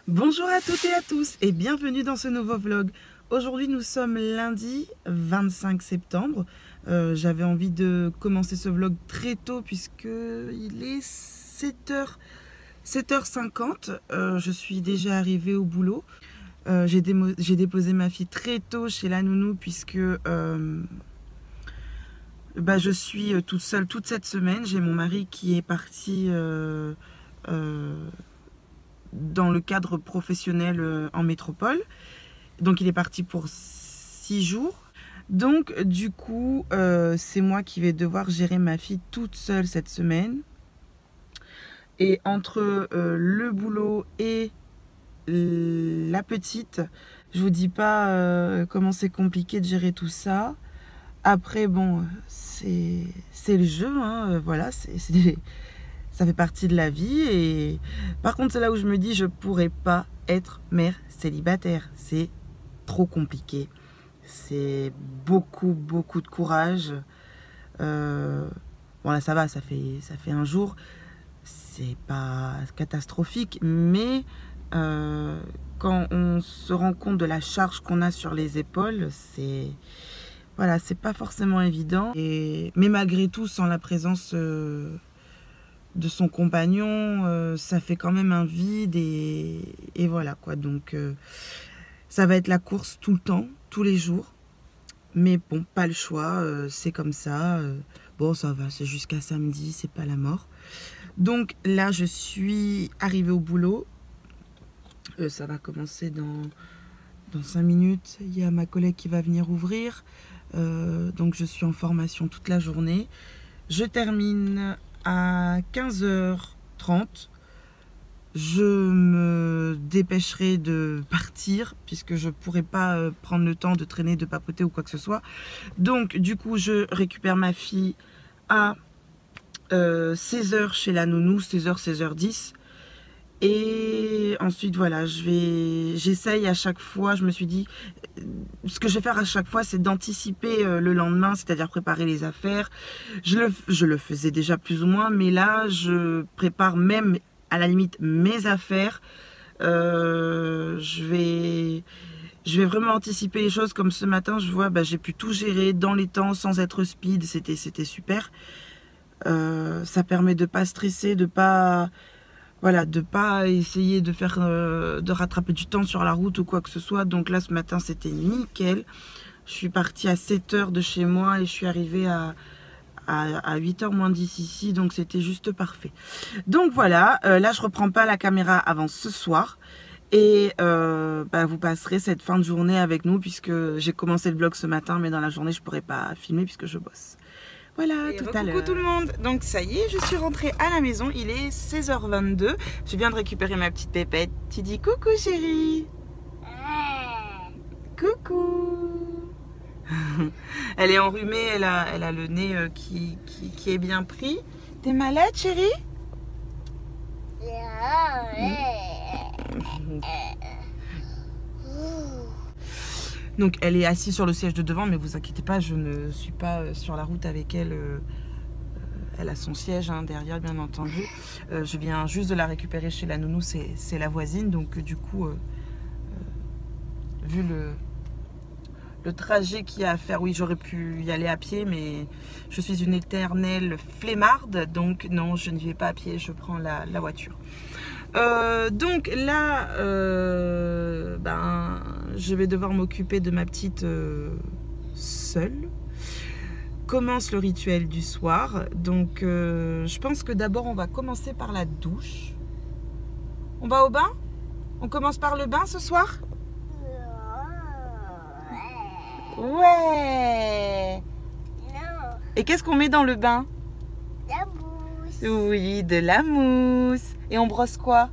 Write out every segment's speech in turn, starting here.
Bonjour à toutes et à tous et bienvenue dans ce nouveau vlog. Aujourd'hui nous sommes lundi 25 septembre. J'avais envie de commencer ce vlog très tôt puisque il est 7h50. Je suis déjà arrivée au boulot. J'ai déposé ma fille très tôt chez la nounou puisque je suis toute seule toute cette semaine. J'ai mon mari qui est parti dans le cadre professionnel en métropole. Donc il est parti pour 6 jours. Donc du coup c'est moi qui vais devoir gérer ma fille toute seule cette semaine. Et entre le boulot et la petite, je vous dis pas comment c'est compliqué de gérer tout ça. Après bon, c'est le jeu, hein, voilà, ça fait partie de la vie. Et par contre c'est là où je me dis je pourrais pas être mère célibataire, c'est trop compliqué, c'est beaucoup de courage. Bon là ça va, ça fait un jour, c'est pas catastrophique, mais quand on se rend compte de la charge qu'on a sur les épaules, voilà, c'est pas forcément évident. Mais malgré tout, sans la présence de son compagnon, ça fait quand même un vide et voilà quoi. Donc ça va être la course tout le temps, tous les jours. Mais bon, pas le choix, c'est comme ça. Bon, ça va, c'est jusqu'à samedi, c'est pas la mort. Donc là, je suis arrivée au boulot. Ça va commencer dans 5 minutes. Il y a ma collègue qui va venir ouvrir. Donc je suis en formation toute la journée. Je termine à 15h30. Je me dépêcherai de partir puisque je ne pourrai pas prendre le temps de traîner, de papoter ou quoi que ce soit. Donc du coup je récupère ma fille à 16h chez la nounou, 16h, 16h10. Et ensuite voilà, j'essaye à chaque fois, je me suis dit, ce que je vais faire à chaque fois c'est d'anticiper le lendemain, c'est-à-dire préparer les affaires. Je le faisais déjà plus ou moins, mais là je prépare même à la limite mes affaires. Je vais vraiment anticiper les choses. Comme ce matin je vois, j'ai pu tout gérer dans les temps sans être speed, c'était super. Ça permet de pas stresser, de pas essayer de rattraper du temps sur la route ou quoi que ce soit. Donc là ce matin c'était nickel. Je suis partie à 7h de chez moi et je suis arrivée à 8h moins 10 ici, donc c'était juste parfait. Donc voilà, là je reprends pas la caméra avant ce soir. Et vous passerez cette fin de journée avec nous puisque j'ai commencé le vlog ce matin, mais dans la journée je pourrai pas filmer puisque je bosse. Voilà, tout à l'heure. Coucou tout le monde. Donc ça y est, je suis rentrée à la maison. Il est 16h22. Je viens de récupérer ma petite pépette. Tu dis coucou chérie. Coucou. Elle est enrhumée, elle a le nez qui est bien pris. T'es malade chérie? Donc elle est assise sur le siège de devant, mais vous inquiétez pas, je ne suis pas sur la route avec elle. Elle a son siège derrière, bien entendu. Je viens juste de la récupérer chez la nounou, c'est la voisine. Donc du coup, vu le trajet qu'il y a à faire, oui, j'aurais pu y aller à pied, mais je suis une éternelle flemmarde. Donc non, je ne vais pas à pied, je prends la voiture. Donc là, je vais devoir m'occuper de ma petite seule. Commence le rituel du soir. Donc je pense que d'abord on va commencer par la douche. On va au bain? On commence par le bain ce soir? Ouais. Et qu'est-ce qu'on met dans le bain? La mousse. Oui, de la mousse. Et on brosse quoi?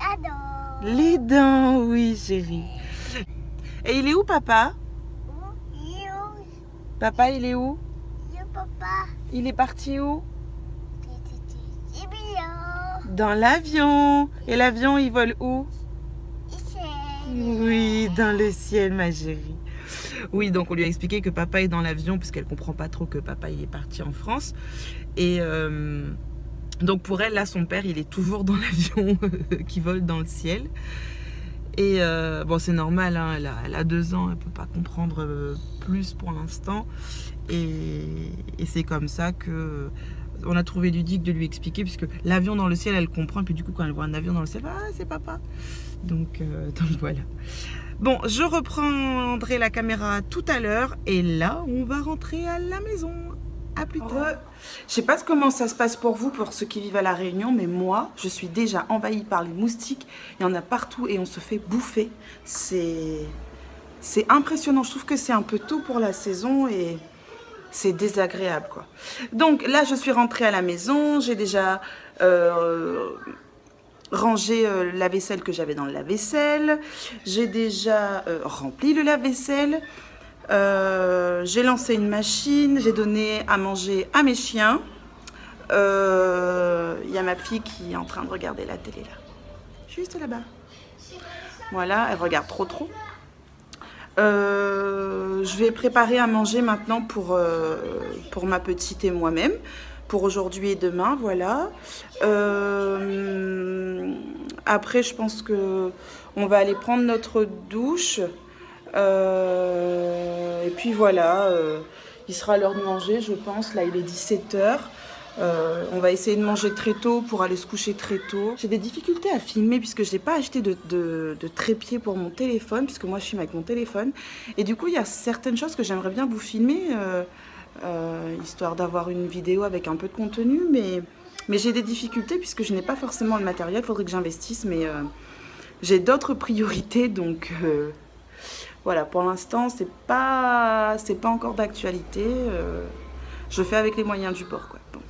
La dent. Les dents, oui chérie. Et il est où papa? Papa il est où? Papa. Il est parti où? C'est bien. Dans l'avion. Et l'avion il vole où? Ici. Oui, dans le ciel ma chérie. Oui, donc on lui a expliqué que papa est dans l'avion parce qu'elle comprend pas trop que papa il est parti en France. Et Donc pour elle, là, son père, il est toujours dans l'avion qui vole dans le ciel. Et bon, c'est normal, hein, elle a 2 ans, elle ne peut pas comprendre plus pour l'instant. Et c'est comme ça que on a trouvé ludique de lui expliquer, puisque l'avion dans le ciel, elle comprend. Et puis du coup, quand elle voit un avion dans le ciel, ah, c'est papa. Donc voilà. Bon, je reprendrai la caméra tout à l'heure. Et là, on va rentrer à la maison. À plus tard. Je sais pas comment ça se passe pour vous, pour ceux qui vivent à La Réunion, mais moi, je suis déjà envahie par les moustiques. Il y en a partout et on se fait bouffer. C'est impressionnant. Je trouve que c'est un peu tôt pour la saison et c'est désagréable, quoi. Donc là, je suis rentrée à la maison. J'ai déjà rangé la vaisselle que j'avais dans le lave-vaisselle. J'ai déjà rempli le lave-vaisselle. J'ai lancé une machine, j'ai donné à manger à mes chiens. Il y a ma fille qui est en train de regarder la télé là, juste là-bas. Voilà, elle regarde trop. Je vais préparer à manger maintenant pour ma petite et moi-même, pour aujourd'hui et demain, voilà. Après, je pense que on va aller prendre notre douche. Et puis voilà, il sera l'heure de manger, je pense. Là, il est 17 h. On va essayer de manger très tôt pour aller se coucher très tôt. J'ai des difficultés à filmer puisque je n'ai pas acheté de trépied pour mon téléphone, puisque moi je filme avec mon téléphone. Et du coup, il y a certaines choses que j'aimerais bien vous filmer, histoire d'avoir une vidéo avec un peu de contenu. Mais j'ai des difficultés puisque je n'ai pas forcément le matériel, il faudrait que j'investisse. Mais j'ai d'autres priorités, donc... Voilà, pour l'instant, c'est pas encore d'actualité. Je fais avec les moyens du bord, quoi. Bon.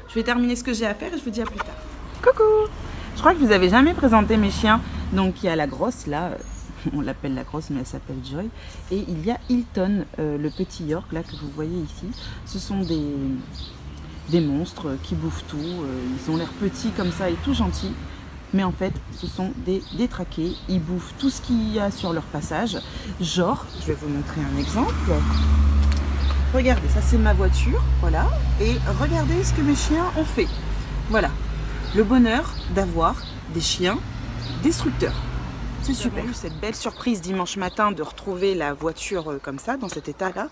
Je vais terminer ce que j'ai à faire et je vous dis à plus tard. Coucou! Je crois que je vous avais jamais présenté mes chiens. Donc, il y a la grosse, là. On l'appelle la grosse, mais elle s'appelle Joy. Et il y a Hilton, le petit York, là, que vous voyez ici. Ce sont des monstres qui bouffent tout. Ils ont l'air petits comme ça et tout gentils. Mais en fait, ce sont des détraqués. Ils bouffent tout ce qu'il y a sur leur passage. Genre, je vais vous montrer un exemple. Regardez, ça c'est ma voiture, voilà. Et regardez ce que mes chiens ont fait. Voilà, le bonheur d'avoir des chiens destructeurs. C'est super. J'ai eu cette belle surprise dimanche matin de retrouver la voiture comme ça, dans cet état-là.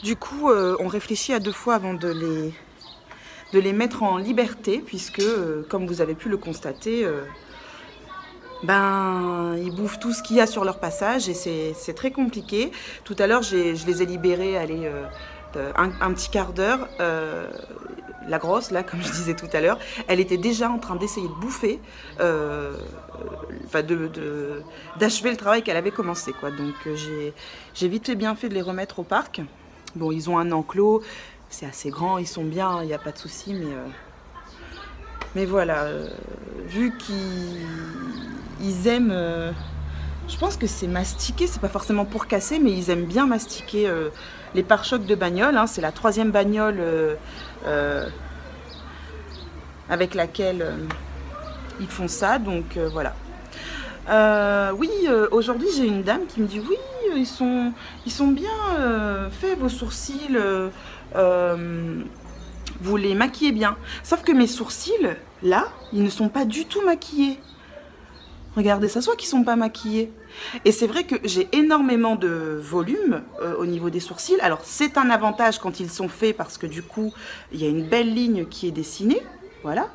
Du coup, on réfléchit à 2 fois avant de les mettre en liberté, puisque, comme vous avez pu le constater, ils bouffent tout ce qu'il y a sur leur passage et c'est très compliqué. Tout à l'heure, je les ai libérés, allez, un petit quart d'heure. La grosse, là, comme je disais tout à l'heure, elle était déjà en train d'essayer de bouffer, d'achever le travail qu'elle avait commencé, quoi. Donc, j'ai vite et bien fait de les remettre au parc. Bon, ils ont un enclos. C'est assez grand, ils sont bien, il n'y a pas de souci, mais voilà, vu qu'ils aiment, je pense que c'est mastiquer, c'est pas forcément pour casser, mais ils aiment bien mastiquer les pare-chocs de bagnole, hein. C'est la 3e bagnole avec laquelle ils font ça, donc voilà. Oui, aujourd'hui j'ai une dame qui me dit oui, ils sont bien faits vos sourcils, vous les maquillez bien. Sauf que mes sourcils, là, ils ne sont pas du tout maquillés. Regardez, ça se voit qu'ils ne sont pas maquillés. Et c'est vrai que j'ai énormément de volume au niveau des sourcils. Alors c'est un avantage quand ils sont faits parce que du coup, il y a une belle ligne qui est dessinée. Voilà.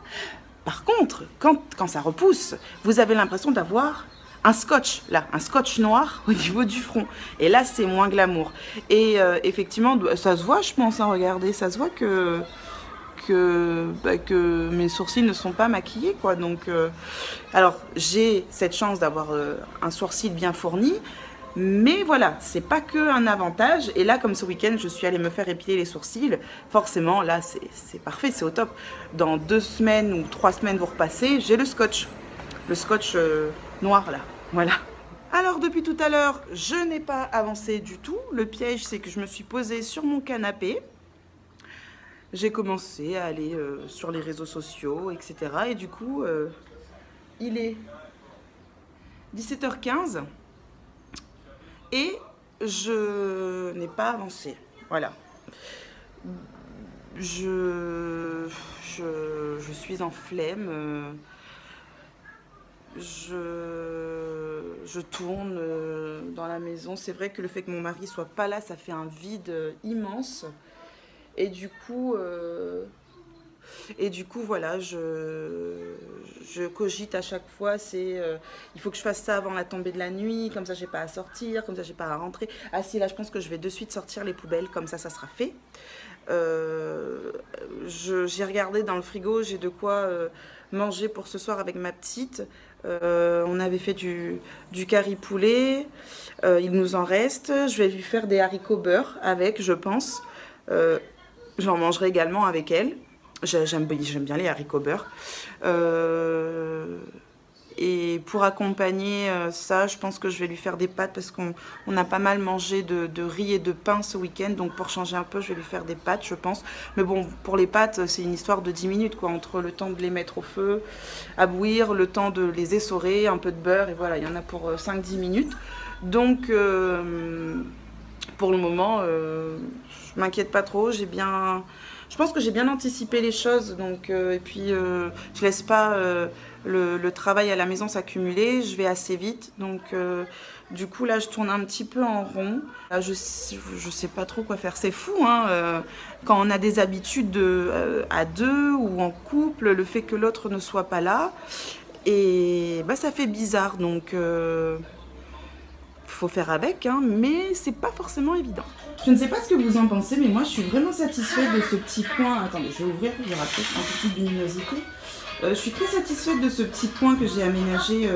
Par contre, quand ça repousse, vous avez l'impression d'avoir un scotch, là, un scotch noir au niveau du front. Et là, c'est moins glamour. Et effectivement, ça se voit, je pense, hein, regardez, ça se voit que mes sourcils ne sont pas maquillés, quoi. Donc, alors, j'ai cette chance d'avoir un sourcil bien fourni. Mais voilà, c'est pas que un avantage. Et là, comme ce week-end, je suis allée me faire épiler les sourcils. Forcément, là, c'est parfait, c'est au top. Dans 2 semaines ou 3 semaines, vous repassez, j'ai le scotch. Le scotch noir, là. Voilà. Alors, depuis tout à l'heure, je n'ai pas avancé du tout. Le piège, c'est que je me suis posée sur mon canapé. J'ai commencé à aller sur les réseaux sociaux, etc. Et du coup, il est 17 h 15. Et je n'ai pas avancé. Voilà. Je je suis en flemme. Je tourne dans la maison. C'est vrai que le fait que mon mari soit pas là, ça fait un vide immense. Et du coup, voilà, je cogite à chaque fois. Il faut que je fasse ça avant la tombée de la nuit. Comme ça, j'ai pas à sortir. Comme ça, j'ai pas à rentrer. Ah si, là, je pense que je vais de suite sortir les poubelles. Comme ça sera fait. J'ai regardé dans le frigo. J'ai de quoi manger pour ce soir avec ma petite. On avait fait du curry poulet. Il nous en reste. Je vais lui faire des haricots beurre avec, je pense. J'en mangerai également avec elle. J'aime bien les haricots beurre. Et pour accompagner ça, je pense que je vais lui faire des pâtes parce qu'on a pas mal mangé de riz et de pain ce week-end. Donc pour changer un peu, je vais lui faire des pâtes, je pense. Mais bon, pour les pâtes, c'est une histoire de 10 minutes, quoi. Entre le temps de les mettre au feu, à bouillir, le temps de les essorer, un peu de beurre. Et voilà, il y en a pour 5-10 minutes. Donc pour le moment, je m'inquiète pas trop. Je pense que j'ai bien anticipé les choses. Donc, et puis, je laisse pas le travail à la maison s'accumuler. Je vais assez vite. Donc, du coup, là, je tourne un petit peu en rond. Là, je sais pas trop quoi faire. C'est fou, hein, quand on a des habitudes à deux ou en couple, le fait que l'autre ne soit pas là. Et bah, ça fait bizarre. Donc, faut faire avec, hein, mais c'est pas forcément évident. Je ne sais pas ce que vous en pensez, mais moi je suis vraiment satisfaite de ce petit coin. Attendez, je vais ouvrir, il y aura peut-être un peu plus de luminosité. Je suis très satisfaite de ce petit coin que j'ai aménagé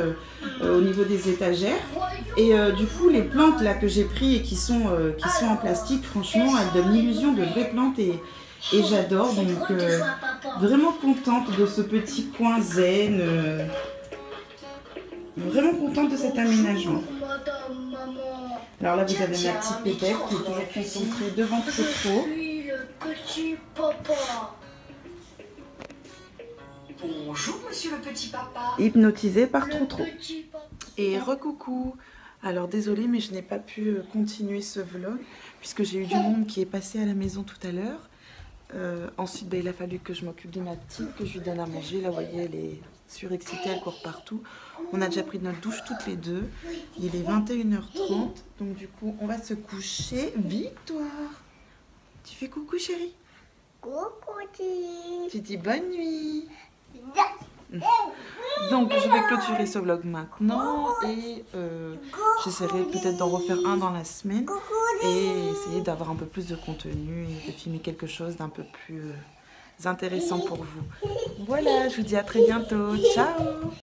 au niveau des étagères. Et du coup, les plantes là que j'ai pris et qui sont en plastique, franchement, elles donnent l'illusion de vraies plantes et j'adore. Donc vraiment contente de ce petit coin zen. Vraiment contente de cet aménagement. Alors là, vous avez ma petite pépette qui est toujours concentrée devant Trotro. Bonjour, monsieur le petit papa. Hypnotisé par Trotro. Et recoucou. Alors désolée, mais je n'ai pas pu continuer ce vlog puisque j'ai eu du monde qui est passé à la maison tout à l'heure. Ensuite, il a fallu que je m'occupe de ma petite, que je lui donne à manger. Là, vous voyez, elle est surexcitée, elle court partout. On a déjà pris notre douche toutes les deux. Il est 21h30, donc du coup, on va se coucher. Victoire, tu fais coucou, chérie? Coucou. Tu dis bonne nuit. Donc, je vais clôturer ce vlog maintenant et j'essaierai peut-être d'en refaire un dans la semaine et essayer d'avoir un peu plus de contenu et de filmer quelque chose d'un peu plus intéressant pour vous. Voilà, je vous dis à très bientôt. Ciao!